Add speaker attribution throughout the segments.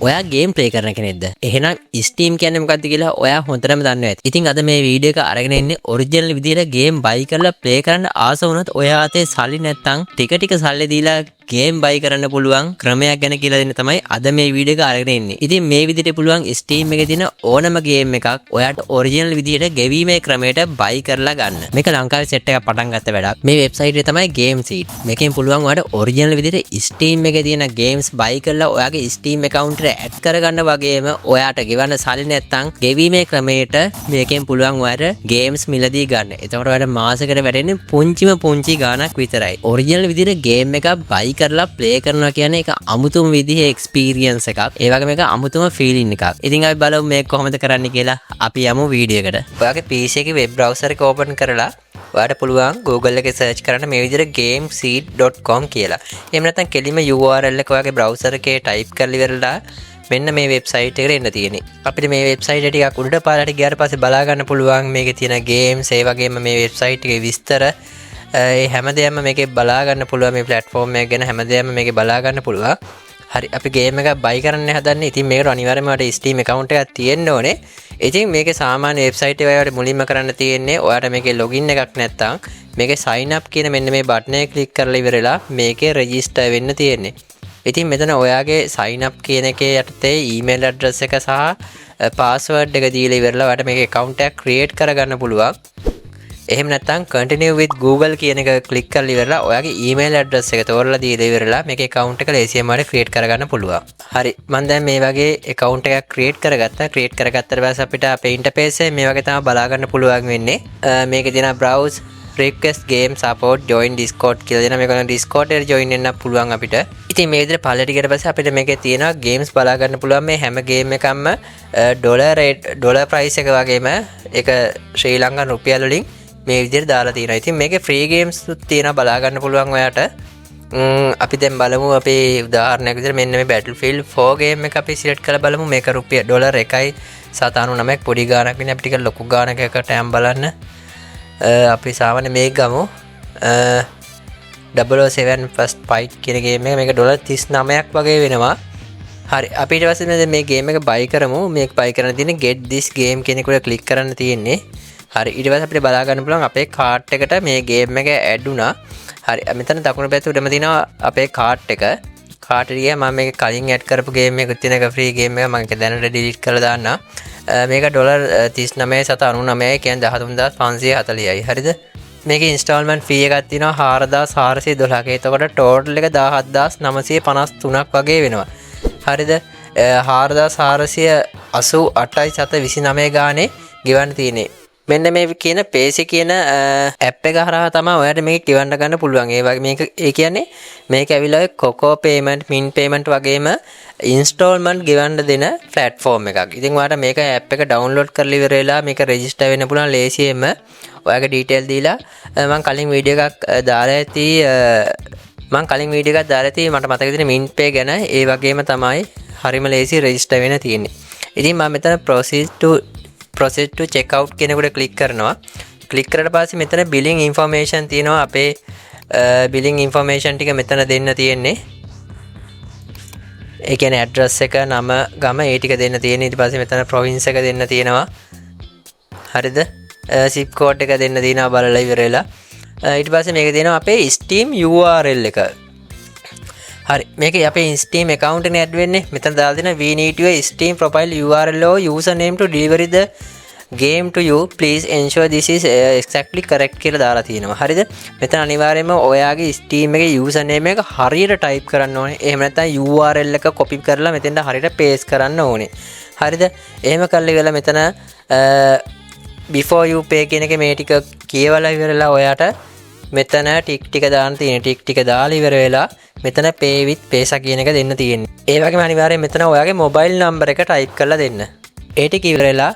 Speaker 1: ඔයා game play කරන කෙනෙක්ද? එහෙනම් Steam කියන්නේ මොකක්ද කියලා ඔයා හොඳටම දන්නවා ඇති. ඉතින් අද මේ වීඩියෝ එක අරගෙන ඉන්නේ ඔරිජිනල් විදියට ගේම් බයි කරලා ප්ලේ කරන්න ආස වුණොත් ඔයා අතේ සල්ලි නැත්තම් ටික සල්ලි දීලා ගේම් බයි කරන්න පුළුවන් ක්‍රමයක් ගැන කියලා දෙන්න තමයි අද මේ වීඩියෝ එක අරගෙන ඉන්නේ. ඉතින් මේ විදිහට පුළුවන් Steam එකේ තියෙන ඕනම ගේම් එකක් ඔයාට ඔරිජිනල් විදියට ගෙවීමේ ක්‍රමයට බයි කරලා ගන්න. මේක ලංකාවේ සෙට් එකක් පටන් ගත්ත වැඩක්. මේ වෙබ්සයිට් එක තමයි GameSeed. මේකෙන් පුළුවන් ඔයාට ඔරිජිනල් විදියට Steam එකේ තියෙන ගේම්ස් බයි කරලා ඔයාගේ Steam account එකට ඇඩ් කරගන්න වගේම ඔයාට ගෙවන්න සල්ලි නැත්තම් ගෙවීමේ ක්‍රමයට මේකෙන් පුළුවන් ඔයාට ගේම්ස් මිලදී ගන්න. එතකොට ඔයාට මාසෙකට වැටෙන්නේ පුංචි ගාණක් විතරයි. ඔරිජිනල් විදියට ගේම් එකක් බයි කරලා ප්ලේ කරනවා කියන්නේ ඒක අමුතුම විදිහේ එක්ස්පීරියන්ස් එකක්. ඒ වගේම ඒක අමුතුම ෆීලින් එකක්. ඉතින් අපි බලමු මේක කොහොමද කරන්න කියලා. අපි යමු වීඩියෝ එකට. ඔයාගේ PC එකේ වෙබ් බ්‍රවුසර් එක ඕපන් කරලා ඔයාට පුළුවන් Google එකේ සර්ච් කරන්න මේ විදිහට gameseed.com කියලා. එහෙම නැත්නම් කෙලිම URL එක ඔයාගේ බ්‍රවුසර් එකේ ටයිප් කරලා ඉවරලා මෙන්න මේ වෙබ්සයිට් එකට එන්න තියෙන්නේ. අපිට මේ වෙබ්සයිට් එක ටිකක් උඩට පාරට ගියාට පස්සේ බලා ගන්න පුළුවන් මේකේ තියෙන ගේම්ස් ඒ වගේම මේ වෙබ්සයිට් එකේ විස්තර ඒ හැමදේම මේකේ බලා ගන්න පුළුවන්. මේ platform එක ගැන හැමදේම මේකේ බලා ගන්න පුළුවන්. හරි අපි ගේම් එකක් බයි කරන්න හදන්නේ. ඉතින් මේකට අනිවාර්යයෙන්ම ඔයාලට Steam account එකක් තියෙන්න ඕනේ. ඉතින් මේකේ සාමාන්‍ය වෙබ්සයිට් එක ඔයාලට මුලින්ම කරන්න තියෙන්නේ ඔයාලට මේකේ login එකක් නැත්තම් මේකේ sign up කියන මෙන්න මේ බටන් එක ක්ලික් කරලා ඉවරලා මේකේ register වෙන්න තියෙන්නේ. ඉතින් මෙතන ඔයාගේ sign up කියන එකේ යටතේ email address එක සහ password එක දීලා ඉවරලා ඔයාලට මේකේ account එකක් create කරගන්න පුළුවන්. එහෙම නැත්නම් continue with Google කියන එක ක්ලික් කරලා ඉවරලා ඔයාගේ email address එක තෝරලා දීලා ඉවරලා මේකේ account එක ලේසියෙන් වල create කරගන්න පුළුවන්. හරි මම දැන් මේ වගේ account එකක් create කරගත්තා. create කරගත්තට පස්සේ අපිට අපේ interface එක මේ වගේ තමයි බලා ගන්න පුළුවන් වෙන්නේ. මේකේ තියෙන browse request game support join discord කියලා දෙනවා. මේක discord එකට join වෙන්න පුළුවන් අපිට. ඉතින් මේ විදිහට පල්ලට ගියට පස්සේ අපිට මේකේ තියෙනවා games බලා ගන්න පුළුවන්. මේ හැම game එකක්ම dollar price එක වගේම ඒක ශ්‍රී ලංකන් රුපියල් වලින් මේ විදිහට දාලා තියෙනවා. ඉතින් මේකේ free games තියෙනවා බලා ගන්න පුළුවන් ඔයාට. අපි දැන් බලමු අපේ උදාහරණයක් විදිහට මෙන්න මේ Battlefield 4 game එක අපි select කරලා බලමු. මේක රුපියල් ඩොලර් 1.99ක් පොඩි ගාණක් වෙන. අපි ටික ලොකු ගාණකකට යම් බලන්න. අපි සාමාන්‍ය මේක ගමු. 007 first fight කියන game එක මේක ඩොලර් 39ක් වගේ වෙනවා. හරි අපි ඊට පස්සේ මේ game එක buy කරමු. මේක buy කරන්න තියෙන්නේ get this game කියන එකට click කරන්න තියෙන්නේ. හරි ඊට පස්සේ අපිට බලා ගන්න පුළුවන් අපේ කාර්ට් එකට මේ ගේම් එක ඇඩ් වුණා. හරි මෙතන දකුණු පැත්තේ උඩම තියෙනවා අපේ කාර්ට් එක. කාර්ට් එක ගියා මම මේක කලින් ඇඩ් කරපු ගේම් එකක් තියෙන එක ෆ්‍රී ගේම් එක මම ඒක දැනට ඩිලීට් කරලා දාන්නම්. මේක ඩොලර් 39.99 කියන්නේ 13540යි. හරිද? මේකේ ඉන්ස්ටෝල්මන්ට් ෆී එකක් තියෙනවා 4412ක. එතකොට ටෝටල් එක 17953ක් වගේ වෙනවා. හරිද? 4488.29 ගානේ ගෙවන්න තියෙන්නේ. මෙන්න මේ කියන PC කියන ඇප් එක හරහා තමයි ඔයාලට මේක ගෙවන්න ගන්න පුළුවන්. ඒ වගේ මේක ඒ කියන්නේ මේක ඇවිල්ලා Coco payment, Mint payment වගේම ඉන්ස්ටෝල්මන්ට් ගෙවන්න දෙන platform එකක්. ඉතින් ඔයාලට මේක ඇප් එක download කරලා ඉවර වෙලා මේක register වෙන්න පුළුවන් ලේසියෙන්ම. ඔයාගේ detail දීලා මම කලින් වීඩියෝ එකක් දාලා ඇති මට මතක තියෙන Mint pay ගැන ඒ වගේම තමයි හරිම ලේසි register වෙන්න තියෙන්නේ. ඉතින් මම මෙතන process to check out කියන එකට ක්ලික් කරනවා. ක්ලික් කරලා පස්සේ මෙතන billing information තියෙනවා. අපේ billing information ටික මෙතන දෙන්න තියෙන්නේ. ඒ කියන්නේ address එක, නම, ගම ඒ ටික දෙන්න තියෙන්නේ. ඊට පස්සේ මෙතන province එක දෙන්න තියෙනවා. හරිද? zip code එක දෙන්න තියෙනවා බලලා ඉවරලා. ඊට පස්සේ මේක තියෙනවා අපේ Steam URL එක. හරි මේකේ අපේ Steam account එකනේ add වෙන්නේ. මෙතන දාලා දෙන we need your Steam profile URL or username to deliver the game to you. Please ensure this is exactly correct කියලා දාලා තියෙනවා. හරිද? මෙතන අනිවාර්යයෙන්ම ඔයාගේ Steam එකේ username එක හරියට type කරන්න ඕනේ. එහෙම නැත්නම් URL එක copy කරලා මෙතෙන්ට හරියට paste කරන්න ඕනේ. හරිද? එහෙම කරලා ඉවරලා මෙතන before you pay කියන එකේ මේ ටික කියවලා ඉවරලා ඔයාට මෙතන ටික දාන්න තියෙන ටික දාලා ඉවර වෙලා මෙතන pay with paysa කියන එක දෙන්න තියෙන්නේ. ඒ වගේම අනිවාර්යයෙන් මෙතන ඔයාගේ mobile number එක type කරලා දෙන්න. ඒ ටික ඉවර වෙලා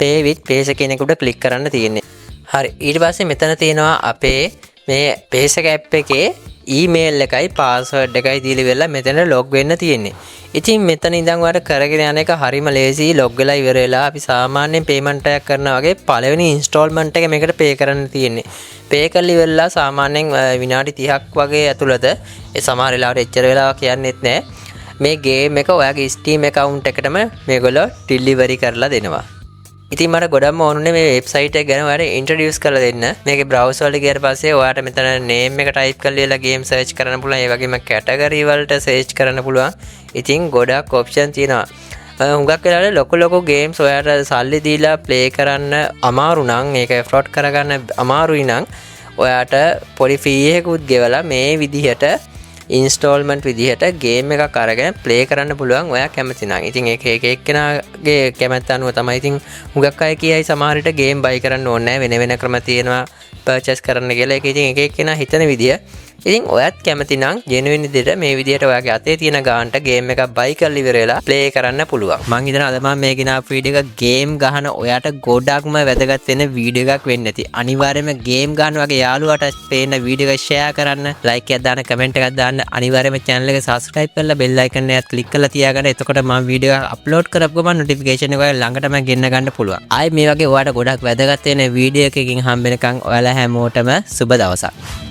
Speaker 1: pay with paysa කියන එකට click කරන්න තියෙන්නේ. හරි ඊට පස්සේ මෙතන තියෙනවා අපේ මේ paysa app එකේ email එකයි password එකයි දීලා ඉවරලා මෙතන log වෙන්න තියෙන්නේ. ඉතින් මෙතන ඉඳන් ඔයාලට කරගෙන යන එක හරිම ලේසි. log වෙලා ඉවර වෙලා අපි සාමාන්‍යයෙන් payment එකක් කරනවා වගේ පළවෙනි installment එක මේකට pay කරන්න තියෙන්නේ. pay කරලා ඉවරලා සාමාන්‍යයෙන් විනාඩි 30ක් වගේ ඇතුළත ඒ සමහර වෙලාවට එච්චර වෙලාවක් කියන්නෙත් නැහැ. මේ ගේම් එක ඔයාගේ Steam account එකටම මේගොල්ලෝ delivery කරලා දෙනවා. ඉතින් මට ගොඩක්ම ඕනුනේ මේ වෙබ්සයිට් එක ගැන ඔයාලට ඉන්ට්‍රොඩියුස් කරලා දෙන්න. මේකේ බ්‍රවුසර් වලට ගියාට පස්සේ ඔයාලට මෙතන name එක type කරලා ගේම් search කරන්න පුළුවන්. ඒ වගේම category වලට search කරන්න පුළුවන්. ඉතින් ගොඩක් option තියෙනවා. හුඟක් වෙලාවට ලොකු ගේම්ස් ඔයාලට සල්ලි දීලා play කරන්න අමාරු නම් ඒක afford කරගන්න අමාරුයි නම් ඔයාට පොඩි fee එකකුත් ගෙවලා මේ විදිහට ඉන්ස්ටෝල්මන්ට් විදිහට ගේම් එකක් අරගෙන ප්ලේ කරන්න පුළුවන් ඔයා කැමති නම්. ඉතින් ඒක එක එක්කෙනාගේ කැමැත්ත අනුව තමයි. ඉතින් හුඟක් අය කියයි සමහර විට ගේම් බයි කරන්න ඕනේ නැහැ, වෙන ක්‍රම තියෙනවා පර්චේස් කරන්න කියලා. ඒක ඉතින් එක එක්කෙනා හිතන විදිය. ඉතින් ඔයත් කැමති නම් ජෙනුයින් විදිහට මේ විදිහට ඔයාගේ අතේ තියෙන ගානට ගේම් එකක් බයි කරලා ඉවර වෙලා ප්ලේ කරන්න පුළුවන්. මං හිතනවා අද මම මේ ගෙනාපු වීඩියෝ එක ගේම් ගහන ඔයාට ගොඩක්ම වැදගත් වෙන වීඩියෝ එකක් වෙන්න ඇති. අනිවාර්යයෙන්ම ගේම් ගහන වගේ යාළුවාට පේන වීඩියෝ එක ෂෙයා කරන්න, ලයික් එකක් දාන්න, කමෙන්ට් එකක් දාන්න. අනිවාර්යයෙන්ම channel එක subscribe කරලා bell icon එකත් click කරලා තියාගන්න. එතකොට මම වීඩියෝ එක upload කරපු ගමන් notification එක ඔයාලා ළඟටම ගෙන්න ගන්න පුළුවන්. ආයි මේ වගේ ඔයාට ගොඩක් වැදගත් වෙන වීඩියෝ එකකින් හම්බ වෙනකන් ඔයාලා හැමෝටම සුබ දවසක්.